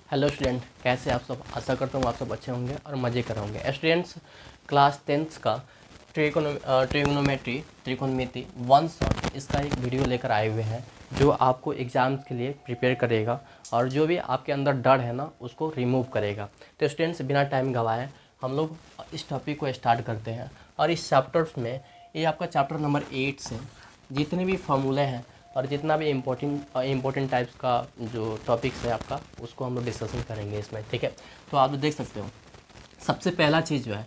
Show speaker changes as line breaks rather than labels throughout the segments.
Hello student, कैसे आप सब। आशा करता हूँ आप सब अच्छे होंगे और मज़े कर होंगे। स्टूडेंट्स, क्लास 10th का ट्रिगोनोमेट्री त्रिकोणमिति 1 शॉट इसका एक वीडियो लेकर आए हुए हैं जो आपको एग्ज़ाम्स के लिए प्रिपेयर करेगा और जो भी आपके अंदर डर है ना उसको रिमूव करेगा। तो स्टूडेंट्स, बिना टाइम गंवाए हम लोग इस टॉपिक को स्टार्ट करते हैं। और इस चैप्टर्स में ये आपका चैप्टर नंबर 8 से जितने भी फॉर्मूले हैं और जितना भी इम्पोर्टेंट टाइप्स का जो टॉपिक्स है आपका उसको हम लोग डिस्कशन करेंगे इसमें, ठीक है। तो आप देख सकते हो, सबसे पहला चीज़ जो है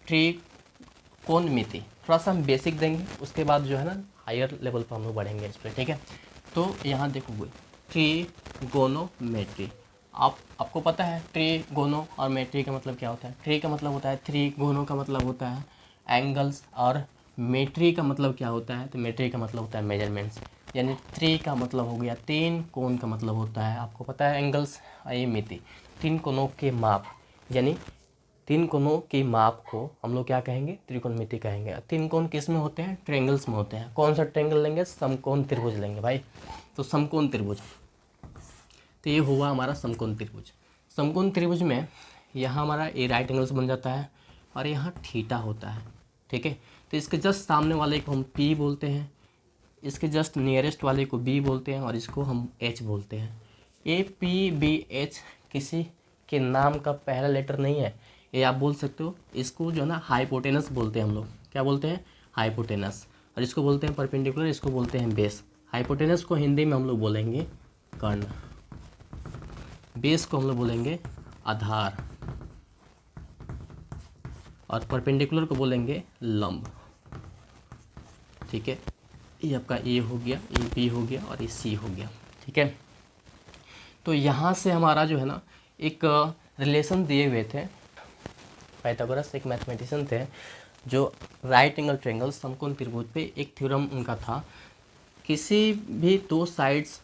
त्रिकोणमिति, थोड़ा सा हम बेसिक देंगे, उसके बाद जो है ना हायर लेवल पर हम लोग बढ़ेंगे इस पर, ठीक है। तो यहाँ देखो, ट्रिगोनोमेट्री, आपको पता है ट्रिगोनो और मेट्री का मतलब क्या होता है। ट्री का मतलब होता है थ्री, गोनो का मतलब होता है एंगल्स, और मेट्री का मतलब क्या होता है, तो मेट्री का मतलब होता है मेजरमेंट्स। यानी थ्री का मतलब हो गया तीन, कोण का मतलब होता है आपको पता है एंगल्स, ये मिति तीन कोणों के माप, यानी तीन कोणों की माप को हम लोग क्या कहेंगे, त्रिकोणमिति कहेंगे। तीन कोण किस में होते हैं, ट्रायंगल्स में होते हैं। कौन सा ट्रायंगल लेंगे, समकोण त्रिभुज लेंगे भाई। तो समकोण त्रिभुज, तो ये हुआ हमारा समकोण त्रिभुज। समकोण त्रिभुज में यहाँ हमारा ए राइट एंगल्स बन जाता है और यहाँ थीटा होता है, ठीक है। तो इसके जस्ट सामने वाले को हम पी बोलते हैं, इसके जस्ट नियरेस्ट वाले को बी बोलते हैं और इसको हम एच बोलते हैं। ए पी बी एच किसी के नाम का पहला लेटर नहीं है, ये आप बोल सकते हो। इसको जो है ना हाइपोटेनस बोलते हैं हम लोग, क्या बोलते हैं, हाइपोटेनस। और इसको बोलते हैं परपेंडिकुलर, इसको बोलते हैं बेस। हाइपोटेनस को हिंदी में हम लोग बोलेंगे कर्ण, बेस को हम लोग बोलेंगे आधार, और परपेंडिकुलर को बोलेंगे लंब, ठीक है। ये आपका ए हो गया, ए बी हो गया और ये सी हो गया, ठीक है। तो यहाँ से हमारा जो है ना एक रिलेशन दिए हुए थे। पाइथागोरस एक मैथमेटिशियन थे जो राइट एंगल ट्रायंगल समकोण त्रिभुज पे एक थ्योरम उनका था, किसी भी दो साइड्स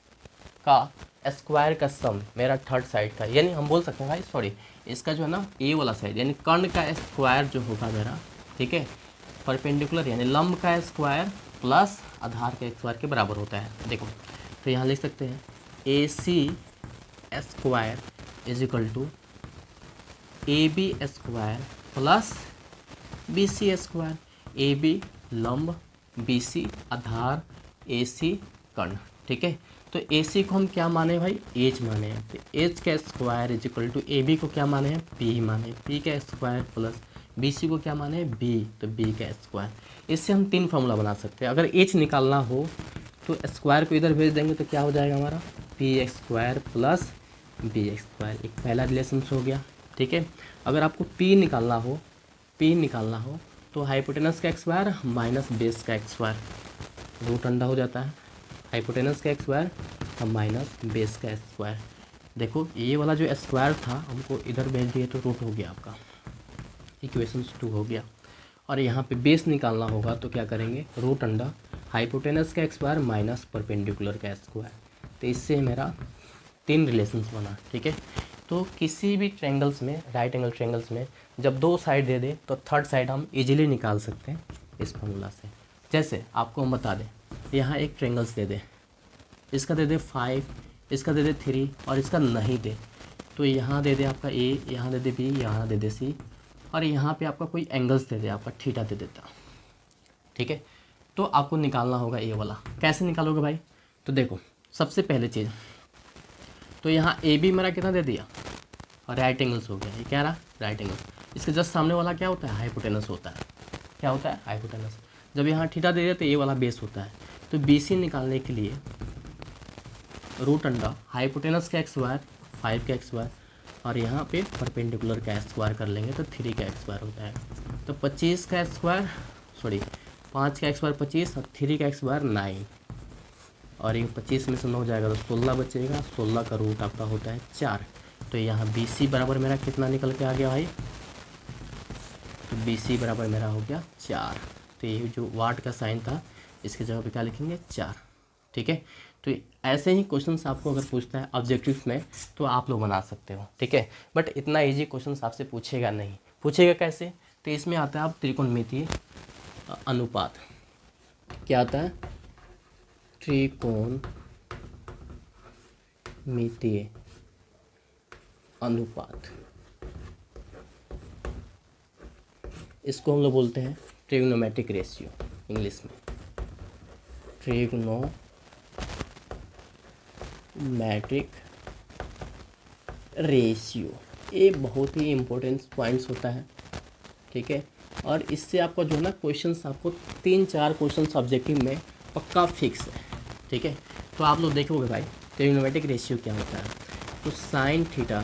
का स्क्वायर का सम मेरा थर्ड साइड का, यानी हम बोल सकते हैं भाई, सॉरी, इसका जो है ना ए वाला साइड यानी कर्ण का स्क्वायर जो होगा मेरा, ठीक है, परपेंडिकुलर यानी लंब का स्क्वायर प्लस आधार के स्क्वायर के बराबर होता है। देखो, तो यहाँ लिख सकते हैं A C square is equal to A B square plus B C square. A B लंब, बी सी आधार, ए सी कर्ण, ठीक है। तो ए सी को हम क्या माने भाई, एच माने हैं। तो एच का square is equal to A B को क्या माने हैं, पी माने, पी का स्क्वायर प्लस बी सी को क्या माने हैं, बी, तो बी का स्क्वायर। इससे हम तीन फॉर्मूला बना सकते हैं। अगर एच निकालना हो तो स्क्वायर को इधर भेज देंगे तो क्या हो जाएगा हमारा, P x square plus B x square, एक पहला रिलेशन हो गया, ठीक है। अगर आपको पी निकालना हो तो हाइपोटेनस का स्क्वायर माइनस बेस का स्क्वायर, रूट अंडा हो जाता है, हाइपोटेनस का स्क्वायर माइनस बेस का स्क्वायर। देखो, ये वाला जो स्क्वायर था हमको इधर भेज दिए तो रूट हो गया आपका, इक्वेशन 2 हो गया। और यहाँ पे बेस निकालना होगा तो क्या करेंगे, रूट अंडा हाइपोटेनस का स्क्वायर माइनस परपेंडिकुलर का स्क्वायर। तो इससे मेरा तीन रिलेशंस बना, ठीक है। तो किसी भी ट्रायंगल्स में, राइट एंगल ट्रायंगल्स में जब दो साइड दे दे तो थर्ड साइड हम इजीली निकाल सकते हैं इस फॉर्मूला से। जैसे आपको हम बता दें, यहाँ एक ट्रायंगल्स दे दे, इसका दे दे 5, इसका दे दे 3 और इसका नहीं दे, तो यहाँ दे दे आपका ए, यहाँ दे दे बी, यहाँ दे दे सी, और यहाँ पे आपका कोई एंगल्स दे दे, आपका थीटा दे देता, ठीक है। तो आपको निकालना होगा ए वाला। कैसे निकालोगे भाई, तो देखो, सबसे पहले चीज़ तो यहाँ ए बी मेरा कितना दे दिया, और राइट एंगल्स हो गया, ये क्या रहा, राइट एंगल। इसके जस्ट सामने वाला क्या होता है, हाइपोटेनस होता है। क्या होता है, हाइपोटेनस। जब यहाँ थीटा दे दिया तो ये वाला बेस होता है। तो बी सी निकालने के लिए रूट अंडा हाइपोटेनस का स्क्वायर 5 का स्क्वायर और यहाँ पे परपेंडिकुलर का स्क्वायर कर लेंगे तो 3 का स्क्वायर होता है। तो 25 का स्क्वायर, सॉरी 5 का स्क्वायर 25 और 3 का स्क्वायर 9, और ये 25 में से 9 जाएगा तो 16 बचेगा। 16 का रूट आपका होता है 4। तो यहाँ बी सी बराबर मेरा कितना निकल के आ गया भाई, तो बी सी बराबर मेरा हो गया 4। तो ये जो वाट का साइन था इसकी जगह पे क्या लिखेंगे, 4, ठीक है। तो ऐसे ही क्वेश्चंस आपको अगर पूछता है ऑब्जेक्टिव में तो आप लोग बना सकते हो, ठीक है। बट इतना इजी क्वेश्चंस आपसे पूछेगा नहीं। पूछेगा कैसे, तो इसमें आता है आप त्रिकोणमितीय अनुपात। क्या आता है, त्रिकोणमितीय अनुपात, इसको हम लोग बोलते हैं ट्रिग्नोमेट्रिक रेशियो, इंग्लिश में ट्रिग्नोमेट्रिक रेशियो। ये बहुत ही इम्पोर्टेंट पॉइंट्स होता है, ठीक है। और इससे आपका जो है ना क्वेश्चंस, आपको 3-4 क्वेश्चन ऑब्जेक्टिव में पक्का फिक्स है, ठीक है। तो आप लोग देखोगे भाई ट्रिग्नोमेट्रिक रेशियो क्या होता है। तो साइन थीटा,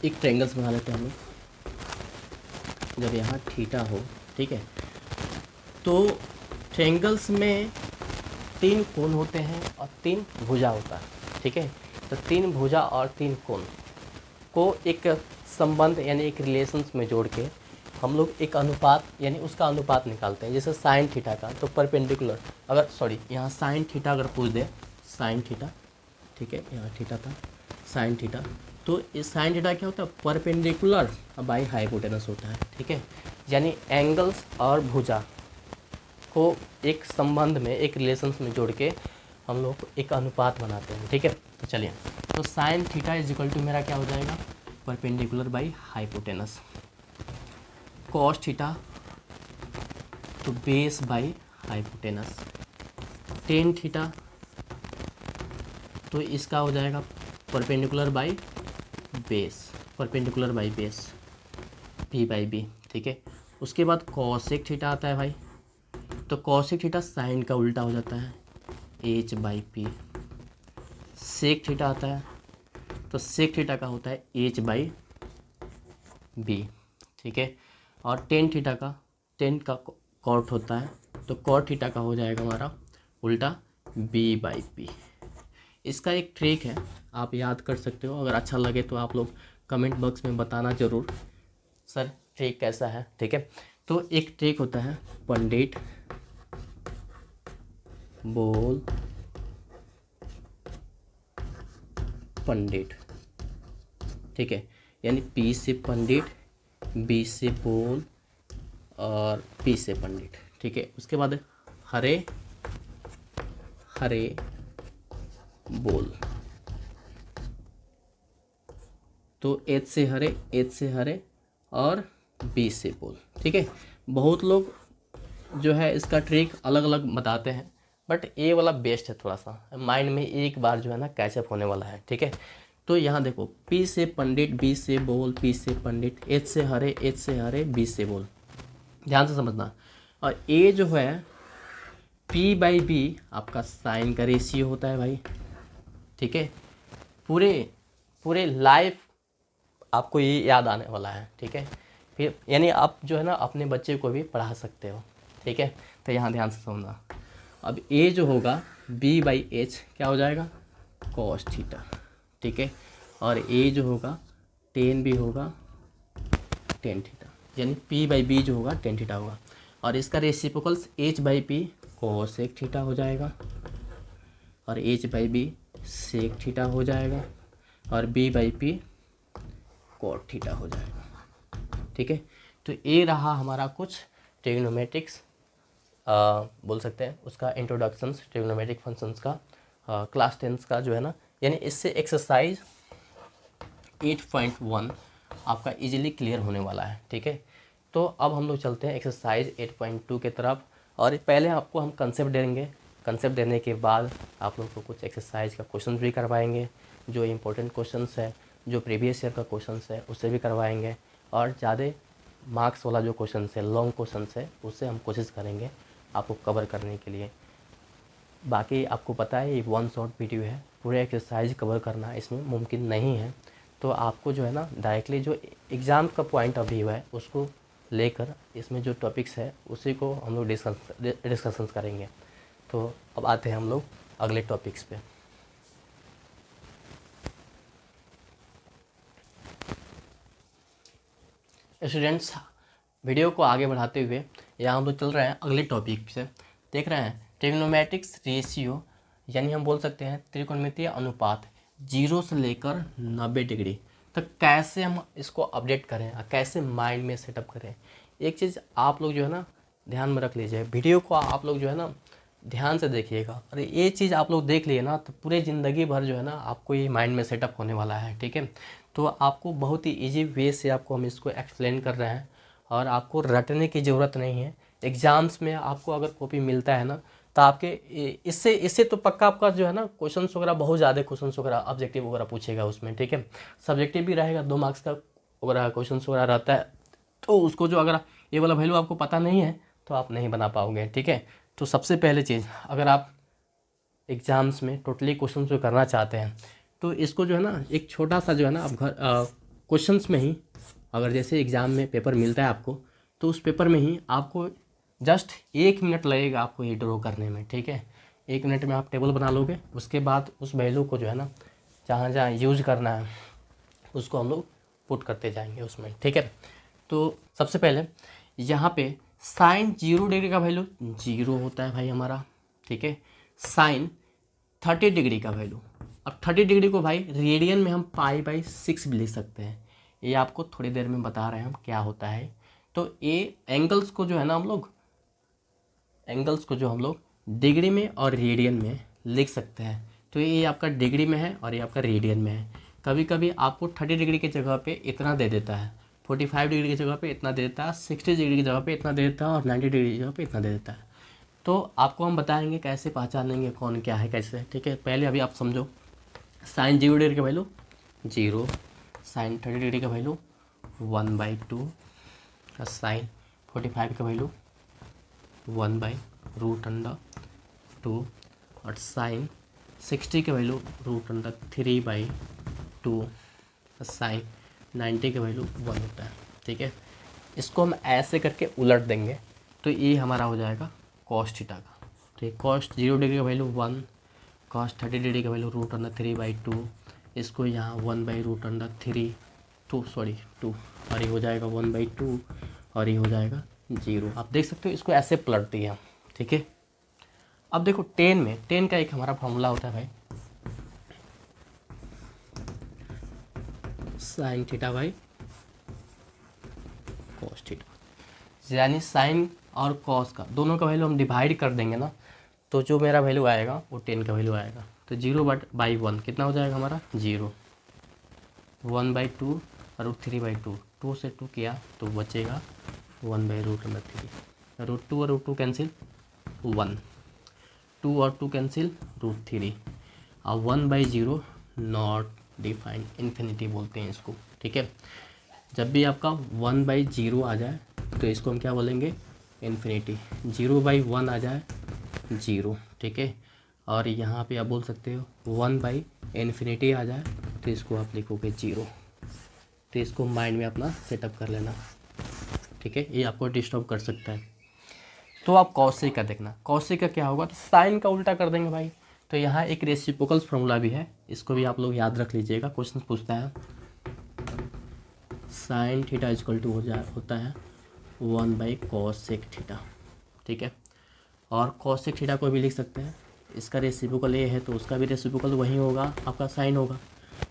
एक ट्रायंगल्स बना लेते हैं हम लोग, जब यहाँ थीटा हो, ठीक है। तो ट्रायंगल्स में 3 कोण होते हैं और 3 भुजा होता है, ठीक है। तो 3 भुजा और 3 कोण को एक संबंध यानी एक रिलेशंस में जोड़ के हम लोग एक अनुपात यानी उसका अनुपात निकालते हैं। जैसे साइन थीटा का, तो परपेंडिकुलर, अगर सॉरी यहाँ साइन थीटा अगर पूछ दे, साइन थीटा, ठीक है, यहाँ थीटा था, साइन थीटा, तो इस साइन थीटा क्या होता है, परपेंडिकुलर बाई हाइपोटेनस होता है, ठीक है। यानी एंगल्स और भुजा को एक संबंध में, एक रिलेशंस में जोड़ के हम लोग एक अनुपात बनाते हैं, ठीक है। तो चलिए, तो sine theta is equal to मेरा क्या हो जाएगा, perpendicular by hypotenuse. Cos theta तो base by hypotenuse. Tan theta तो इसका हो जाएगा perpendicular by base, perpendicular by base, P by B, ठीक है। उसके बाद कॉसेक थीटा आता है भाई, तो कॉसेक थीटा साइन का उल्टा हो जाता है, H by P. Sec theta आता है, तो सेक थीटा का होता है एच बाई बी, ठीक है। और टेन थीटा का, टेन का कॉट होता है, तो कॉट थीटा का हो जाएगा हमारा उल्टा बी बाई पी। इसका एक ट्रिक है, आप याद कर सकते हो। अगर अच्छा लगे तो आप लोग कमेंट बॉक्स में बताना ज़रूर, सर ट्रिक कैसा है, ठीक है। तो एक ट्रिक होता है, पंडित बोल पंडित, ठीक है। यानी पी से पंडित, बी से बोल और पी से पंडित, ठीक है। उसके बाद हरे हरे बोल, तो एच से हरे, एच से हरे और बी से बोल, ठीक है। बहुत लोग जो है इसका ट्रिक अलग अलग बताते हैं, बट ये वाला बेस्ट है, थोड़ा सा माइंड में एक बार जो है ना कैचअप होने वाला है, ठीक है। तो यहाँ देखो, पी से पंडित, बी से बोल, पी से पंडित, एच से हरे, एच से हरे, बी से बोल, ध्यान से समझना। और ए जो है पी बाई बी आपका साइन का रेशियो होता है भाई, ठीक है। पूरे पूरे लाइफ आपको ये याद आने वाला है, ठीक है। फिर यानी आप जो है ना अपने बच्चे को भी पढ़ा सकते हो, ठीक है। तो यहाँ ध्यान से समझना। अब ए जो होगा बी बाई एच क्या हो जाएगा, कॉस थीटा, ठीक है। और ए जो होगा टेन भी होगा टेन थीटा, यानी पी बाई बी जो होगा टेन थीटा होगा। और इसका reciprocals H by P cosec theta हो जाएगा, और H by B sec theta हो जाएगा, और B by P cot theta हो जाएगा, ठीक है। तो ये रहा हमारा कुछ ट्रिग्नोमेट्रिक्स बोल सकते हैं, उसका इंट्रोडक्शंस ट्रिग्नोमेट्रिक फंक्शंस का, क्लास 10 का जो है ना। यानी इससे एक्सरसाइज 8.1 आपका इजीली क्लियर होने वाला है, ठीक है। तो अब हम लोग चलते हैं एक्सरसाइज 8.2 के तरफ। और पहले आपको हम कंसेप्ट देंगे, कंसेप्ट देने के बाद आप लोग को कुछ एक्सरसाइज का क्वेश्चन भी करवाएंगे, जो इम्पोर्टेंट क्वेश्चंस है, जो प्रीवियस ईयर का क्वेश्चंस है उससे भी करवाएंगे। और ज़्यादा मार्क्स वाला जो क्वेश्चन है, लॉन्ग क्वेश्चन है, उससे हम कोशिश करेंगे आपको कवर करने के लिए। बाकी आपको पता है ये वन शॉट वीडियो है, पूरे एक्सरसाइज कवर करना इसमें मुमकिन नहीं है। तो आपको जो है ना डायरेक्टली जो एग्ज़ाम का पॉइंट ऑफ व्यू है उसको लेकर इसमें जो टॉपिक्स है उसी को हम लोग डिस्कशंस करेंगे। तो अब आते हैं हम लोग अगले टॉपिक्स पे। स्टूडेंट्स, वीडियो को आगे बढ़ाते हुए यहाँ हम लोग चल रहे हैं अगले टॉपिक से। देख रहे हैं ट्रिग्नोमेट्रिक्स रेशियो, यानी हम बोल सकते हैं त्रिकोणमितीय अनुपात 0 से लेकर 90 डिग्री तक कैसे हम इसको अपडेट करें और कैसे माइंड में सेटअप करें। एक चीज़ आप लोग जो है ना ध्यान में रख लीजिए, वीडियो को आप लोग जो है ना ध्यान से देखिएगा, और ये चीज़ आप लोग देख लिए ना तो पूरे ज़िंदगी भर जो है ना आपको ये माइंड में सेटअप होने वाला है। ठीक है, तो आपको बहुत ही इजी वे से आपको हम इसको एक्सप्लेन कर रहे हैं, और आपको रटने की ज़रूरत नहीं है। एग्ज़ाम्स में आपको अगर कॉपी मिलता है ना तो आपके इससे इससे तो पक्का आपका जो है ना क्वेश्चंस वगैरह, बहुत ज़्यादा क्वेश्चंस वगैरह ऑब्जेक्टिव वगैरह पूछेगा उसमें। ठीक है, सब्जेक्टिव भी रहेगा, 2 मार्क्स का वगैरह क्वेश्चंस वगैरह रहता है, तो उसको जो अगर ये वाला वैल्यू आपको पता नहीं है तो आप नहीं बना पाओगे। ठीक है, तो सबसे पहले चीज़, अगर आप एग्ज़ाम्स में टोटली क्वेश्चन जो करना चाहते हैं तो इसको जो है ना एक छोटा सा जो है ना आप घर क्वेश्चंस में ही, अगर जैसे एग्ज़ाम में पेपर मिलता है आपको, तो उस पेपर में ही आपको जस्ट 1 मिनट लगेगा आपको ये ड्रॉ करने में। ठीक है, 1 मिनट में आप टेबल बना लोगे, उसके बाद उस वैल्यू को जो है ना जहाँ जहाँ यूज करना है उसको हम लोग पुट करते जाएंगे उसमें। ठीक है, तो सबसे पहले यहाँ पे साइन 0 डिग्री का वैल्यू 0 होता है भाई हमारा। ठीक है, साइन 30 डिग्री का वैल्यू, अब 30 डिग्री को भाई रेडियन में हम π/6 भी लिख सकते हैं, ये आपको थोड़ी देर में बता रहे हैं हम क्या होता है। तो ये एंगल्स को जो है ना हम लोग डिग्री में और रेडियन में लिख सकते हैं। तो ये आपका डिग्री में है और ये आपका रेडियन में है। कभी कभी आपको 30 डिग्री की जगह पे इतना दे देता है, 45 डिग्री की जगह पे इतना दे देता है, 60 डिग्री की जगह पे इतना दे देता है, और 90 डिग्री की जगह पे इतना दे देता है। तो आपको हम बताएंगे कैसे पहचानेंगे कौन क्या है कैसे। ठीक है, पहले अभी आप समझो, साइन 0 डिग्री का वैल्यू 0, साइन 30 डिग्री का वैल्यू 1/2, और साइन 45 का वैल्यू 1/√2, और साइन 60 का वैल्यू √3/2, और साइन 90 का वैल्यू 1 होता है। ठीक है, इसको हम ऐसे करके उलट देंगे तो ये हमारा हो जाएगा कॉस थीटा का। ठीक है, कॉस 0 डिग्री का वैल्यू 1, कॉस 30 डिग्री का वैल्यू √3/2, इसको यहाँ 1/√2, और ये हो जाएगा 1/2, और ये हो जाएगा 0। आप देख सकते हो, इसको ऐसे पलट दिया। ठीक है, अब देखो 10 का एक हमारा फॉर्मूला होता है भाई, sine theta by cos theta, यानी साइन और कॉस का दोनों का वैल्यू हम डिवाइड कर देंगे ना, तो जो मेरा वैल्यू आएगा वो 10 का वैल्यू आएगा। तो 0/1 कितना हो जाएगा हमारा 0, 1/2 और √3/2, 2 से 2 किया तो बचेगा 1/√3, √2 और √2 कैंसिल 1, 2 और 2 कैंसिल √3, और 1/0 नॉट डिफाइंड, इन्फिनिटी बोलते हैं इसको। ठीक है, जब भी आपका 1/0 आ जाए तो इसको हम क्या बोलेंगे, इन्फिनिटी। 0/1 आ जाए 0। ठीक है, और यहाँ पे आप बोल सकते हो 1/∞ आ जाए तो इसको आप लिखोगे 0। तो इसको माइंड में अपना सेटअप कर लेना। ठीक है, ये आपको डिस्टर्ब कर सकता है। तो आप कॉसेक का देखना, कॉसेक का क्या होगा, तो साइन का उल्टा कर देंगे भाई। तो यहाँ एक रेसिप्रोकल फॉर्मूला भी है, इसको भी आप लोग याद रख लीजिएगा, क्वेश्चन पूछता है। साइन थीटा इक्वल टू होता है 1/cosec थीटा। ठीक है, और cosec थीटा को भी लिख सकते हैं, इसका रेसिप्रोकल ये है तो उसका भी रेसिप्रोकल वही होगा, आपका साइन होगा।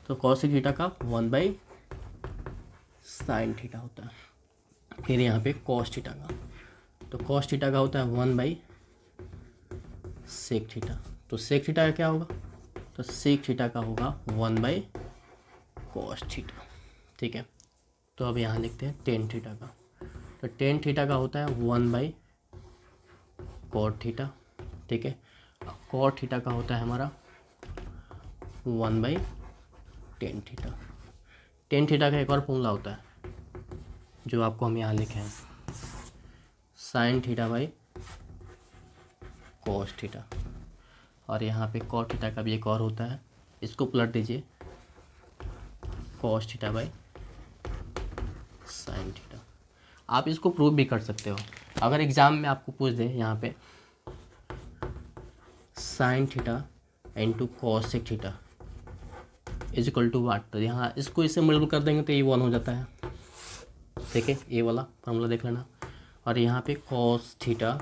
तो cosec थीटा का 1/sin थीटा होता है। फिर यहाँ पे cos थीटा का, तो cos थीटा का होता है 1/sec थीटा। तो sec थीटा का क्या होगा, तो sec थीटा का होगा 1/cos थीटा। ठीक है, तो अब यहाँ लिखते हैं tan थीटा का, तो tan थीटा का होता है 1/cot थीटा। ठीक है, cot थीटा का होता है हमारा 1/tan थीटा। tan थीटा का एक और फॉर्मूला होता है जो आपको हम यहाँ लिखे हैं, sin theta by cos theta. और यहाँ पे cot थीटा का भी एक और होता है, इसको पलट दीजिए, cos theta by sin theta. आप इसको प्रूव भी कर सकते हो, अगर एग्ज़ाम में आपको पूछ दे यहाँ पे sin theta into cosec theta is equal to what, तो यहाँ इसको इससे मल्टीप्लाई कर देंगे तो ये 1 हो जाता है। ठीक है, ये वाला फॉर्मूला देख लेना। और यहाँ पे cos थीटा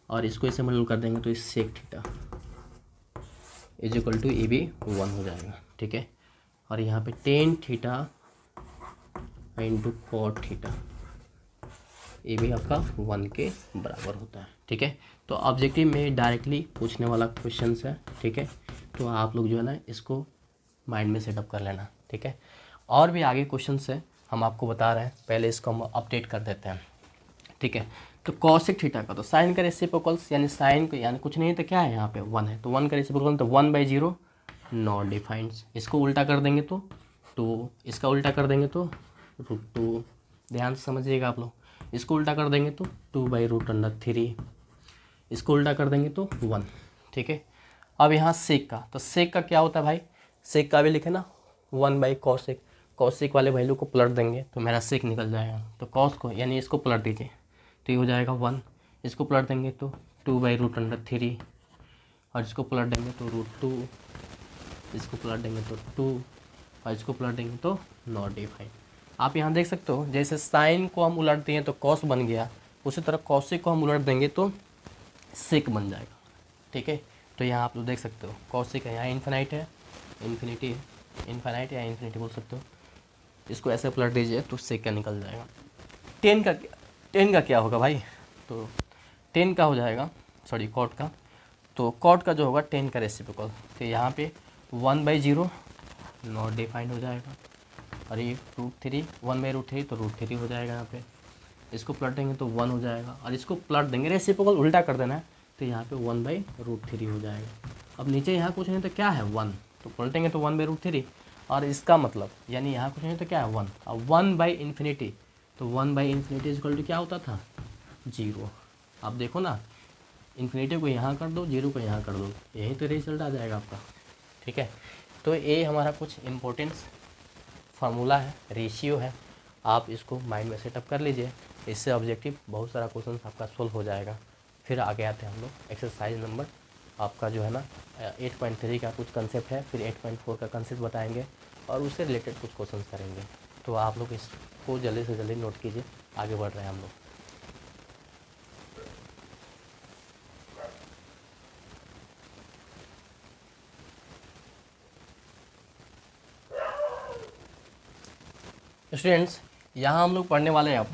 और इसको इससे मल्टीप्लाई कर देंगे तो इस sec theta is equal to ये भी 1 हो जाएगा। ठीक है, और यहाँ पे tan theta into cot theta ये भी आपका 1 के बराबर होता है। ठीक है, तो ऑब्जेक्टिव में डायरेक्टली पूछने वाला क्वेश्चन है। ठीक है, तो आप लोग जो है ना इसको माइंड में सेटअप कर लेना। ठीक है, और भी आगे क्वेश्चन है हम आपको बता रहे हैं, पहले इसको हम अपडेट कर देते हैं। ठीक है, तो कॉसेक थीटा का तो साइन का रेसिप्रोकल्स यानी साइन को यानी कुछ नहीं तो क्या है यहाँ पे 1 है, तो 1 का रेसिप्रोकल तो 1/0 नॉट डिफाइंड। इसको उल्टा कर देंगे तो 2, इसका उल्टा कर देंगे तो √2। ध्यान से समझिएगा आप लोग, इसको उल्टा कर देंगे तो 2/√3, इसको उल्टा कर देंगे तो 1। ठीक है, अब यहाँ सेक का, तो सेक का क्या होता है भाई, सेक का भी लिखे ना 1/कॉसेक, कॉसेक वाले वैल्यू को पलट देंगे तो मेरा सेक निकल जाएगा। तो कॉस को यानी इसको पलट दीजिए तो ये हो जाएगा 1, इसको पलट देंगे तो 2/√3, और इसको पलट देंगे तो √2, इसको पलट देंगे तो 2, और इसको पलट देंगे तो नॉट डिफाइंड। आप यहाँ देख सकते हो जैसे साइन को हम उलटते हैं तो कॉस बन गया, उसी तरह कॉसेक को हम उलट देंगे तो सेक बन जाएगा। ठीक है, तो यहाँ आप लोग देख सकते हो कॉसेक है, यहाँ इन्फिनाइट है, इन्फिनिटी है, इन्फिनाइट या इन्फिनिटी बोल सकते हो, इसको ऐसे पलट दीजिए तो सेक का निकल जाएगा। 10 का क्या होगा भाई, तो 10 का हो जाएगा, सॉरी कॉट का, तो कॉट का जो होगा 10 का रेसिप्रोकल, तो यहाँ पे 1/0 नॉट डिफाइंड हो जाएगा, और ये √3 1/√3 तो √3 हो जाएगा। यहाँ पे इसको पलट देंगे तो 1 हो जाएगा, और इसको पलट देंगे रेसिप्रोकल उल्टा कर देना है तो यहाँ पे 1/√3 हो जाएगा। अब नीचे यहाँ कुछ नहीं तो क्या है 1, तो पलटेंगे तो 1/√3, और इसका मतलब यानी यहाँ कुछ नहीं तो क्या है 1, अब 1/∞, तो 1/∞ इक्वल टू क्या होता था 0। आप देखो ना, इन्फिनिटी को यहाँ कर दो, 0 को यहाँ कर दो, यही तो रिजल्ट आ जाएगा आपका। ठीक है, तो ये हमारा कुछ इम्पोर्टेंस फार्मूला है, रेशियो है, आप इसको माइंड में सेटअप कर लीजिए, इससे ऑब्जेक्टिव बहुत सारा क्वेश्चन आपका सोल्व हो जाएगा। फिर आगे आते हैं हम लोग एक्सरसाइज नंबर आपका जो है ना 8.3 का कुछ कंसेप्ट है, फिर 8.4 का कंसेप्ट बताएंगे और उससे रिलेटेड कुछ क्वेश्चन करेंगे। तो आप लोग इसको जल्दी से जल्दी नोट कीजिए, आगे बढ़ रहे हैं हम लोग। स्टूडेंट्स, यहाँ हम लोग पढ़ने वाले हैं अब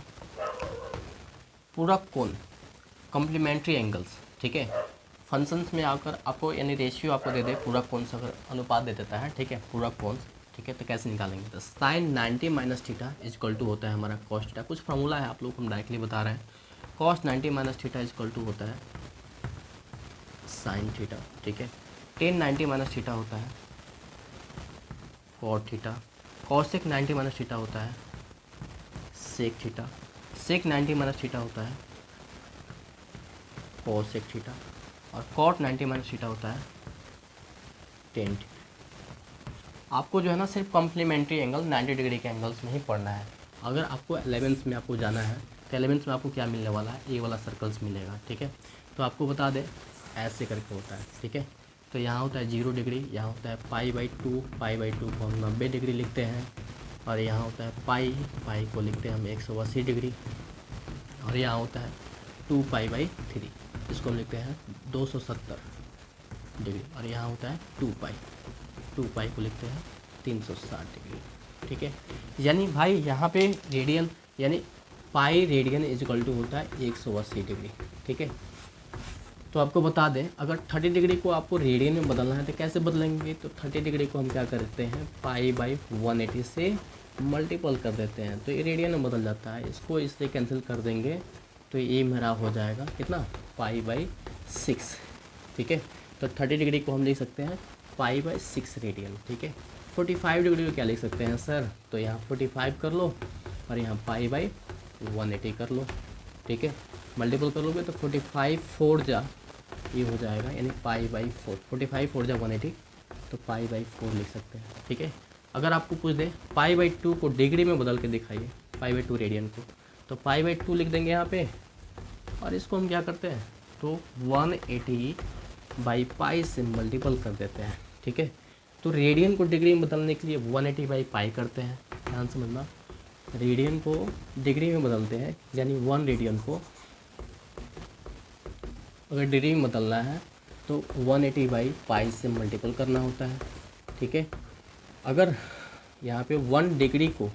पूरक कोण, कॉम्प्लीमेंट्री एंगल्स। ठीक है, फंक्शंस में आकर आपको यानी रेशियो आपको दे दे, पूरक कोण से अगर अनुपात दे देता है, ठीक है, पूरक कोण। ठीक है, तो कैसे निकालेंगे, तो sine 90 minus theta is equal to होता है हमारा कॉस थीटा। कुछ फार्मूला है आप लोग हम डायरेक्टली बता रहे हैं, cos 90 minus theta is equal to होता है साइन थीटा। ठीक है, टेन 90 माइनस थीटा होता है cot theta, cosec 90 minus theta होता है sec theta, sec 90 minus theta होता है कॉसेक थीटा, और कॉट 90 माइनस थीटा होता है टेन थीटा। आपको जो है ना सिर्फ कॉम्प्लीमेंट्री एंगल 90 डिग्री के एंगल्स में ही पढ़ना है। अगर आपको 11th में आपको जाना है तो 11th में आपको क्या मिलने वाला है, ए वाला सर्कल्स मिलेगा। ठीक है, तो आपको बता दें ऐसे करके होता है। ठीक है, तो यहाँ होता है 0 डिग्री, यहाँ होता है π/2, π/2 को हम 90 डिग्री लिखते हैं, और यहाँ होता है पाई को लिखते हैं हम 180 डिग्री, और यहाँ होता है 2π/3, इसको हम लिखते हैं 270 डिग्री, और यहाँ होता है 2π को लिखते हैं 360 डिग्री। ठीक है, यानी भाई यहाँ पे रेडियन यानी पाई रेडियन इजकल टू होता है 180 डिग्री। ठीक है, तो आपको बता दें अगर 30 डिग्री को आपको रेडियन में बदलना है तो कैसे बदलेंगे, तो 30 डिग्री को हम क्या करते हैं π/180 से मल्टीपल कर देते हैं तो ये रेडियन में बदल जाता है, इसको इससे कैंसिल कर देंगे तो ये मेरा हो जाएगा कितना π/6। ठीक है, तो 30 डिग्री को हम लिख सकते हैं π/6 रेडियन। ठीक है, 45 डिग्री को क्या लिख सकते हैं सर, तो यहाँ 45 कर लो और यहाँ π/180 कर लो। ठीक है, मल्टीपल कर लोगे तो 45 4 जा ये हो जाएगा यानी π/4, 45 4 जा 180 तो π/4 लिख सकते हैं। ठीक है, अगर आपको पूछ दे π/2 को डिग्री में बदल के दिखाइए, π/2 रेडियन को, तो π/2 लिख देंगे यहाँ पे, और इसको हम क्या करते हैं तो 180/π से मल्टीपल कर देते हैं। ठीक है, तो रेडियन को डिग्री में बदलने के लिए 180/π करते हैं, ध्यान समझना, रेडियन को डिग्री में बदलते हैं यानी 1 रेडियन को अगर डिग्री में बदलना है तो 180/π से मल्टीपल करना होता है। ठीक है, अगर यहाँ पे 1 डिग्री को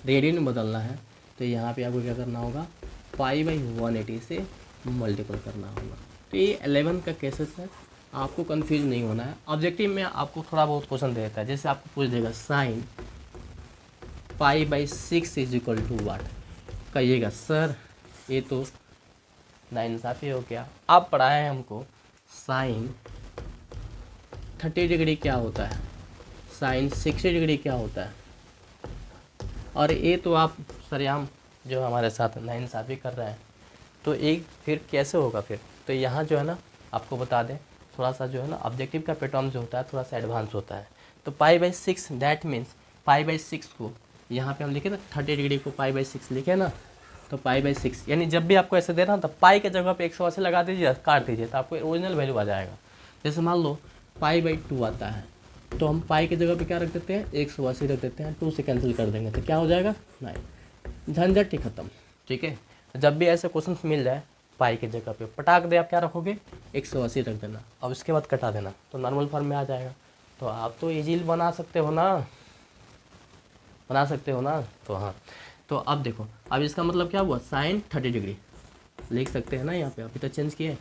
रेडियन में बदलना है तो यहाँ पे आपको क्या करना होगा पाई/180 से मल्टीपल करना होगा। तो ये 11 का केसेस है, आपको कंफ्यूज नहीं होना है। ऑब्जेक्टिव में आपको थोड़ा बहुत क्वेश्चन देता है, जैसे आपको पूछ देगा साइन पाई/6 इज इक्वल टू वाट, कहिएगा सर ये तो नाइंसाफ़ी हो गया, आप पढ़ाए हैं हमको साइन 30 डिग्री क्या होता है, साइन 60 डिग्री क्या होता है, और ये तो आप सरेआम जो हमारे साथ नाइंसाफ़ी कर रहे हैं। तो एक फिर कैसे होगा फिर, तो यहाँ जो है ना आपको बता दें, थोड़ा सा जो है ना ऑब्जेक्टिव का पैटर्न जो होता है थोड़ा सा एडवांस होता है। तो पाई/6 दैट मीन्स पाई/6 को यहाँ पे हम लिखे ना 30 डिग्री को पाई/6 लिखे ना, तो पाई/6 यानी जब भी आपको ऐसे दे रहा ना तो पाई के जगह पे 180 लगा दीजिए, काट दीजिए, तो आपको ओरिजिनल वैल्यू आ जाएगा। जैसे मान लो पाई/2 आता है, तो हम पाई के जगह पे क्या रख देते हैं, 180 रख देते हैं, 2 से कैंसिल कर देंगे तो क्या हो जाएगा 9, झंझट ही खत्म। ठीक है, जब भी ऐसे क्वेश्चन मिल जाए पाई की जगह पे पटाक दे आप क्या रखोगे 180 रख देना, और उसके बाद कटा देना, तो नॉर्मल फॉर्म में आ जाएगा। तो आप तो इजीली बना सकते हो ना, बना सकते हो ना। तो हाँ, तो अब देखो, अब इसका मतलब क्या हुआ, साइन 30 डिग्री लिख सकते हैं ना यहाँ पे, अभी तो चेंज किए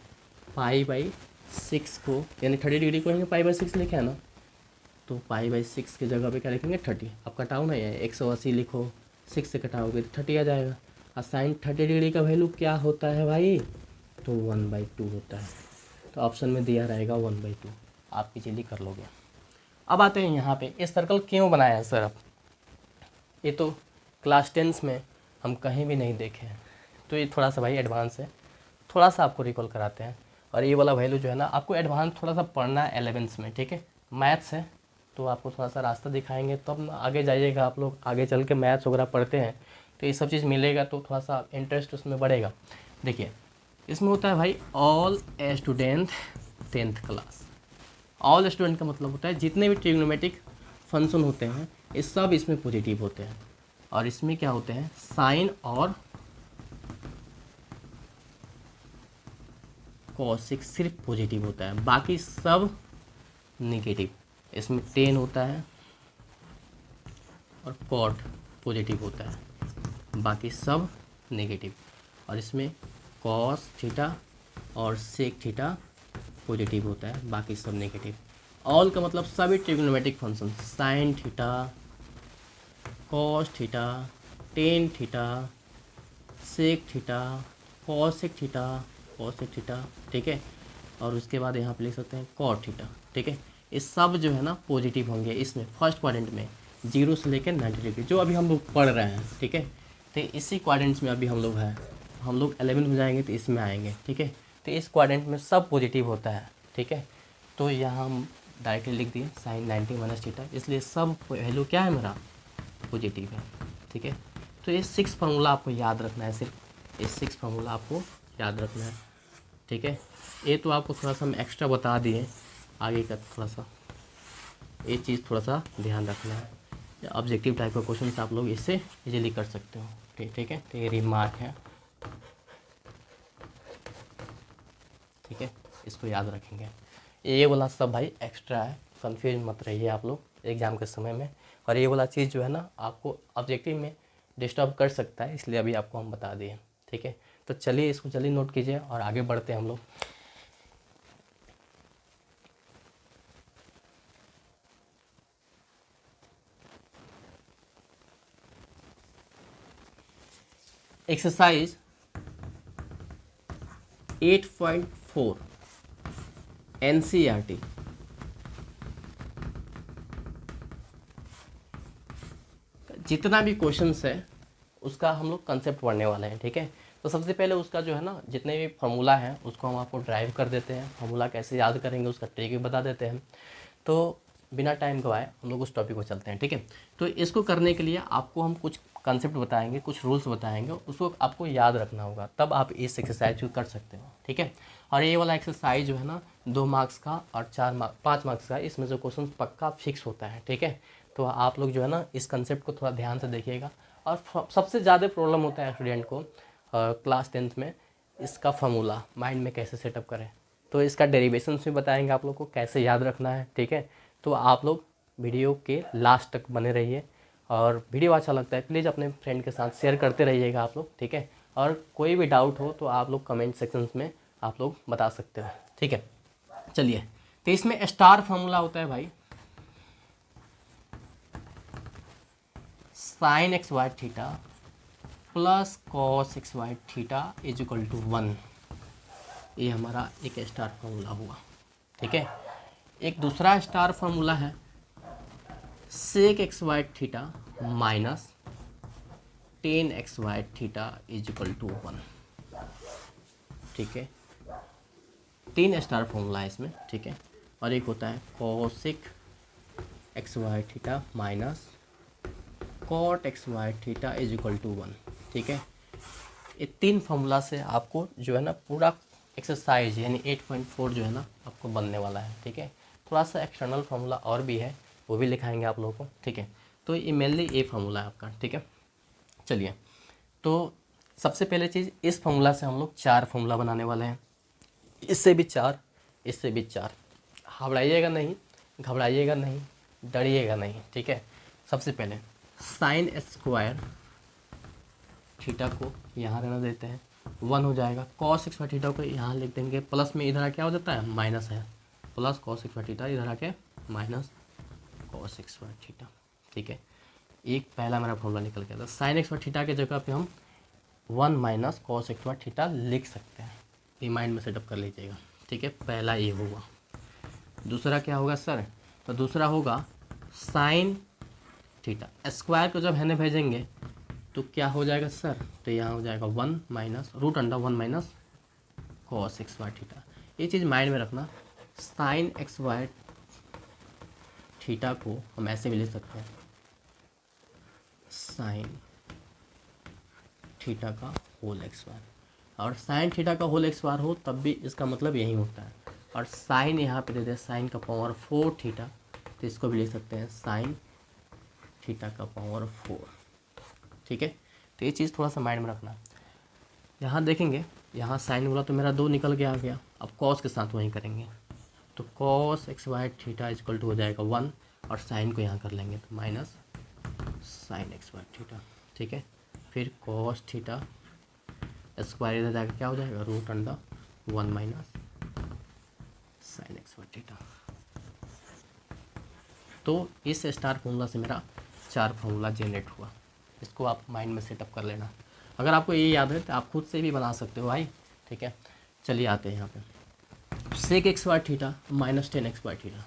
पाई/6 को, यानी 30 डिग्री को ही पाई/6 लिखे है ना, तो पाई/6 की जगह पे क्या लिखेंगे 30। अब कटाओ ना, ये 180 लिखो, 6 से कटाओगे तो 30 आ जाएगा। और साइन 30 डिग्री का वैल्यू क्या होता है भाई, तो 1/2 होता है। तो ऑप्शन में दिया रहेगा 1/2, आप इजीली कर लोगे। अब आते हैं यहाँ पे, ये सर्कल क्यों बनाया है सर आप, ये तो क्लास 10 में हम कहीं भी नहीं देखे हैं, तो ये थोड़ा सा भाई एडवांस है, थोड़ा सा आपको रिकॉल कराते हैं। और ये वाला वैल्यू जो है ना आपको एडवांस थोड़ा सा पढ़ना है 11th में, ठीक है, मैथ्स है, तो आपको थोड़ा सा रास्ता दिखाएंगे, तब तो आगे जाइएगा आप लोग, आगे चल के मैथ्स वगैरह पढ़ते हैं तो ये सब चीज़ मिलेगा, तो थोड़ा सा इंटरेस्ट उसमें बढ़ेगा। देखिए इसमें होता है भाई all student 10th class. All student का मतलब होता है जितने भी ट्रिग्नोमेट्रिक फंक्शन होते हैं ये सब इसमें पॉजिटिव होते हैं, और इसमें क्या होते हैं साइन और कॉसिक सिर्फ पॉजिटिव होता है, बाकी सब नेगेटिव। इसमें टेन होता है और कॉट पॉजिटिव होता है, बाकी सब नेगेटिव। और इसमें कॉस थीटा और सेक थीटा पॉजिटिव होता है, बाकी सब नेगेटिव। ऑल का मतलब सभी trigonometric function, sine theta, cos theta, tan theta, sec theta, cosec theta, cosec theta, ठीक है। और उसके बाद यहाँ पे लिख सकते हैं कॉट थीटा, ठीक है। ये सब जो है ना पॉजिटिव होंगे इसमें फर्स्ट क्वाड्रेंट में 0 से लेकर 90 डिग्री, जो अभी हम लोग पढ़ रहे हैं, ठीक है। तो इसी क्वाड्रेंट्स में अभी हम लोग हैं, हम लोग 11 में जाएंगे तो इसमें आएंगे, ठीक है। तो इस क्वाड्रेंट में सब पॉजिटिव होता है, ठीक है। तो यहाँ हम डायरेक्टली लिख दिए साइन 90 माइनस थीटा, इसलिए सब वैल्यू क्या है मेरा पॉजिटिव है, ठीक है। तो ये 6 फार्मूला आपको याद रखना है, सिर्फ ये 6 फार्मूला आपको याद रखना है, ठीक है। ये तो आपको थोड़ा सा हम एक्स्ट्रा बता दिए, आगे का थोड़ा सा ये चीज़ थोड़ा सा ध्यान रखना है। ऑब्जेक्टिव टाइप का क्वेश्चन आप लोग इससे इजीली कर सकते हो, ठीक है। तो ये रिमार्क है, ठीक है, इसको याद रखेंगे। ये वाला सब भाई एक्स्ट्रा है, कंफ्यूज मत रहिए आप लोग एग्ज़ाम के समय में। और ये वाला चीज़ जो है ना आपको ऑब्जेक्टिव में डिस्टर्ब कर सकता है, इसलिए अभी आपको हम बता दिए, ठीक है। तो चलिए इसको जल्दी नोट कीजिए और आगे बढ़ते हैं हम लोग। एक्सरसाइज 8.4 NCERT जितना भी क्वेश्चंस है उसका हम लोग कंसेप्ट पढ़ने वाले हैं, ठीक है। तो सबसे पहले उसका जो है ना जितने भी फार्मूला हैं उसको हम आपको ड्राइव कर देते हैं, फार्मूला कैसे याद करेंगे उसका ट्रिक भी बता देते हैं। तो बिना टाइम गवाए हम लोग उस टॉपिक को चलते हैं, ठीक है। तो इसको करने के लिए आपको हम कुछ कंसेप्ट बताएंगे, कुछ रूल्स बताएंगे, उसको आपको याद रखना होगा, तब आप इस एक्सरसाइज को कर सकते हो, ठीक है। और ये वाला एक्सरसाइज जो है ना 2 मार्क्स का और 5 मार्क्स का, इसमें से क्वेश्चन पक्का फिक्स होता है, ठीक है। तो आप लोग जो है ना इस कंसेप्ट को थोड़ा ध्यान से देखिएगा। और सबसे ज़्यादा प्रॉब्लम होता है स्टूडेंट को क्लास 10th में इसका फार्मूला माइंड में कैसे सेटअप करें, तो इसका डेरिवेशंस भी बताएंगे आप लोग को कैसे याद रखना है, ठीक है। तो आप लोग वीडियो के लास्ट तक बने रहिए, और वीडियो अच्छा लगता है प्लीज़ अपने फ्रेंड के साथ शेयर करते रहिएगा आप लोग, ठीक है। और कोई भी डाउट हो तो आप लोग कमेंट सेक्शन में आप लोग बता सकते हो, ठीक है। चलिए, तो इसमें स्टार फॉर्मूला होता है भाई sine x Y theta plus cos x Y theta is equal to 1। ये हमारा एक स्टार फॉर्मूला हुआ, ठीक है। एक दूसरा स्टार फॉर्मूला है sec x Y theta minus tan x Y theta is equal to 1, ठीक है। 3 स्टार फॉर्मूला है इसमें, ठीक है। और एक होता है cosec x Y theta minus cot x Y theta is equal to 1, ठीक है। ये 3 फॉर्मूला से आपको जो है ना पूरा एक्सरसाइज यानी 8.4 जो है ना आपको बनने वाला है, ठीक है। थोड़ा सा एक्सटर्नल फार्मूला और भी है, वो भी लिखाएंगे आप लोगों को, ठीक है। तो ये मेनली ये फार्मूला है आपका, ठीक है। चलिए, तो सबसे पहले चीज़ इस फार्मूला से हम लोग 4 फार्मूला बनाने वाले हैं, इससे भी 4, इससे भी 4। घबराइएगा नहीं, डरिएगा नहीं, ठीक है। सबसे पहले साइन स्क्वायर थीटा को यहाँ रहना देते हैं, 1 हो जाएगा। कॉस एक्स वाई थीटा को यहाँ लिख देंगे, प्लस में इधर क्या हो जाता है माइनस है, plus cos x Y theta इधर आके minus cos x Y theta, ठीक है। एक पहला मेरा फॉर्मूला निकल गया था। साइन एक्स वाई थीटा की जगह पे हम 1 minus cos x Y theta लिख सकते हैं, ये माइंड में सेटअप कर लीजिएगा, ठीक है। पहला ये होगा। दूसरा क्या होगा सर? तो दूसरा होगा साइन थीटा स्क्वायर को जब है भेजेंगे तो क्या हो जाएगा सर? तो यहाँ हो जाएगा 1 minus root under 1 minus cos x Y theta. ये चीज़ माइंड में रखना। साइन एक्स वाई थीटा को हम ऐसे भी लिख सकते हैं साइन थीटा का होल एक्स वाई, और साइन थीटा का होल एक्स वार हो तब भी इसका मतलब यही होता है। और साइन यहाँ पे दे दे साइन का पावर 4 थीटा, तो इसको भी लिख सकते हैं साइन थीटा का पावर 4, ठीक है। तो ये चीज़ थोड़ा सा माइंड में रखना। यहाँ देखेंगे, यहाँ साइन वाला तो मेरा 2 निकल के आ गया, अब कॉस के साथ वहीं करेंगे, तो cos x Y theta equal to हो जाएगा 1, और साइन को यहाँ कर लेंगे तो minus sine x Y theta, ठीक है। फिर कॉस थीटा स्क्वायर इधर जाकर क्या हो जाएगा root under 1 minus sine x Y theta. तो इस स्टार फॉर्मूला से मेरा 4 फॉर्मूला जनरेट हुआ, इसको आप माइंड में सेटअप कर लेना। अगर आपको ये याद है तो आप खुद से भी बना सकते हो भाई, ठीक है। चलिए आते हैं यहाँ पे sec x Y theta minus 10 x Y theta,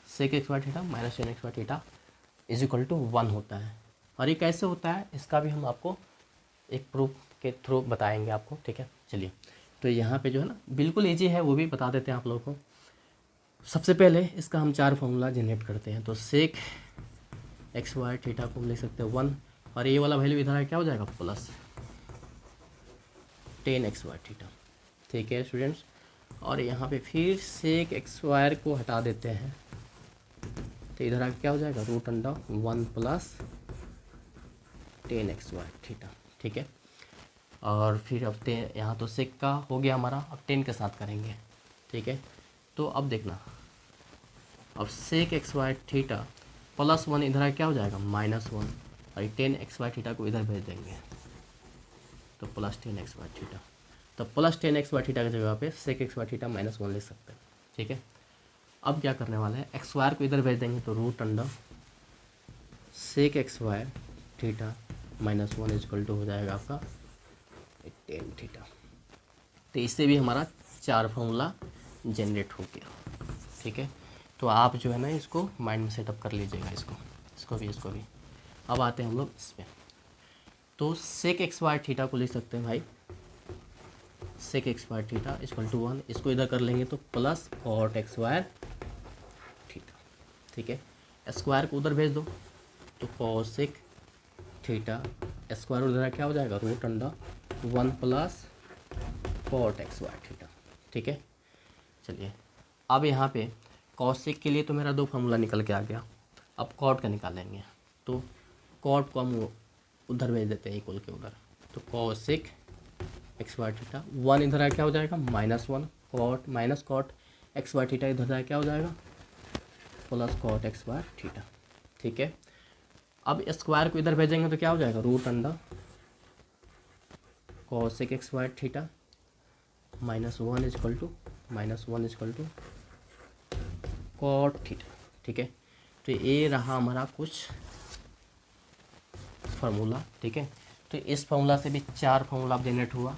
sec x Y theta minus 10 x Y theta is equal to 1 होता है। और ये कैसे होता है इसका भी हम आपको एक प्रूफ के थ्रू बताएंगे आपको, ठीक है। चलिए, तो यहाँ पे जो है ना बिल्कुल ईजी है, वो भी बता देते हैं आप लोगों को। सबसे पहले इसका हम 4 फॉर्मूला जनरेट करते हैं। तो सेक एक्स वाई थीटा को हम लिख सकते हैं 1, और ये वाला वैल्यू इधर क्या हो जाएगा प्लस 10 एक्स वाई थीटा, ठीक है स्टूडेंट्स। और यहाँ पे फिर सेक एक्स स्क्वायर को हटा देते हैं, तो इधर आके क्या हो जाएगा root under 1 plus 10 x Y theta, ठीक है। और फिर अब यहाँ तो सेक का हो गया हमारा, अब 10 के साथ करेंगे, ठीक है। तो अब देखना, अब sec x Y theta plus 1 इधर क्या हो जाएगा -1, और 10 एक्स वाई थीटा को इधर भेज देंगे तो प्लस 10 एक्स वाई थीटा। तो प्लस 10 एक्स वाई थीटा की जगह पे सेक एक्स वाई थीटा -1 लिख सकते हैं, ठीक है। अब क्या करने वाले हैं, एक्स वायर को इधर भेज देंगे तो root under sec x Y theta -1 equal to हो जाएगा आपका 10 थीटा। तो इससे भी हमारा 4 फॉर्मूला जनरेट हो गया, ठीक है। तो आप जो है ना इसको माइंड में सेटअप कर लीजिएगा, इसको भी। अब आते हैं हम लोग इस पर। तो सेक एक्स वाई थीटा को लिख सकते हैं भाई sec x Y theta equal to 1, इसको इधर कर लेंगे तो plus cot x Y theta, ठीक है। स्क्वायर को उधर भेज दो तो कॉसेक थीटा स्क्वायर उधर क्या हो जाएगा root under 1 plus cot x Y theta, ठीक है। चलिए, अब यहाँ पे कॉसेक के लिए तो मेरा 2 फार्मूला निकल के आ गया, अब कॉट का निकालेंगे। तो कॉट को हम उधर भेज देते हैं इक्वल के उधर, तो कॉसेक एक्स वाई थीटा 1 इधर क्या हो जाएगा -1 cot minus cot x Y theta इधर क्या हो जाएगा plus cot x Y theta, ठीक है। अब स्क्वायर को इधर भेजेंगे तो क्या हो जाएगा रूट अंडर कॉसेक एक्स Y theta -1 is equal to cot theta. ठीक है, तो ये रहा हमारा कुछ फार्मूला। ठीक है, तो इस फार्मूला से भी 4 फार्मूला जनरेट हुआ,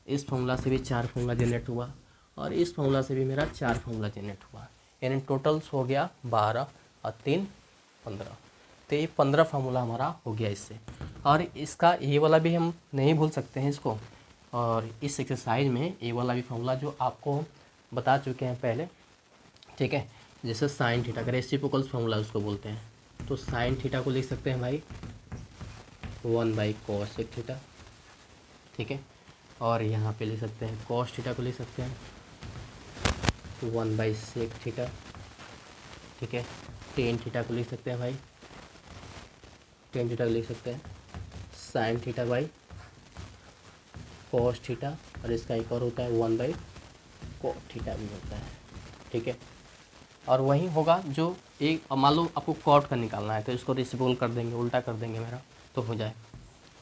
इस फार्मूला से भी 4 फार्मूला जनरेट हुआ, और इस फार्मूला से भी मेरा 4 फार्मूला जनरेट हुआ, यानी टोटल्स हो गया 12 और 3 15। तो ये 15 फार्मूला हमारा हो गया इससे। और इसका ये वाला भी हम नहीं भूल सकते हैं इसको, और इस एक्सरसाइज में ये वाला भी फार्मूला जो आपको बता चुके हैं पहले। ठीक है, जैसे साइन थीटा का रेसिप्रोकल फार्मूला उसको बोलते हैं। तो साइन थीटा को लिख सकते हैं भाई 1/cos थीटा। ठीक है, और यहाँ पे लिख सकते हैं cos थीटा को लिख सकते हैं 1/sec थीटा। ठीक है, टेन थीटा को लिख सकते हैं भाई, टेन थीटा को लिख सकते हैं sine theta by cos theta, और इसका एक और होता है 1/cot थीटा भी होता है। ठीक है, और वही होगा जो एक, मान लो आपको कॉट का निकालना है तो इसको रेसिप्रोकल कर देंगे, उल्टा कर देंगे मेरा, तो हो जाए।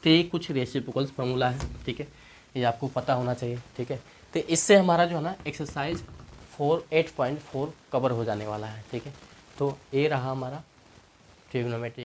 तो ये कुछ रेसिप्रोकल्स फार्मूला है। ठीक है, ये आपको पता होना चाहिए। ठीक है, तो इससे हमारा जो है ना एक्सरसाइज 8.4 कवर हो जाने वाला है। ठीक है, तो ये रहा हमारा ट्रिग्नोमेट्री।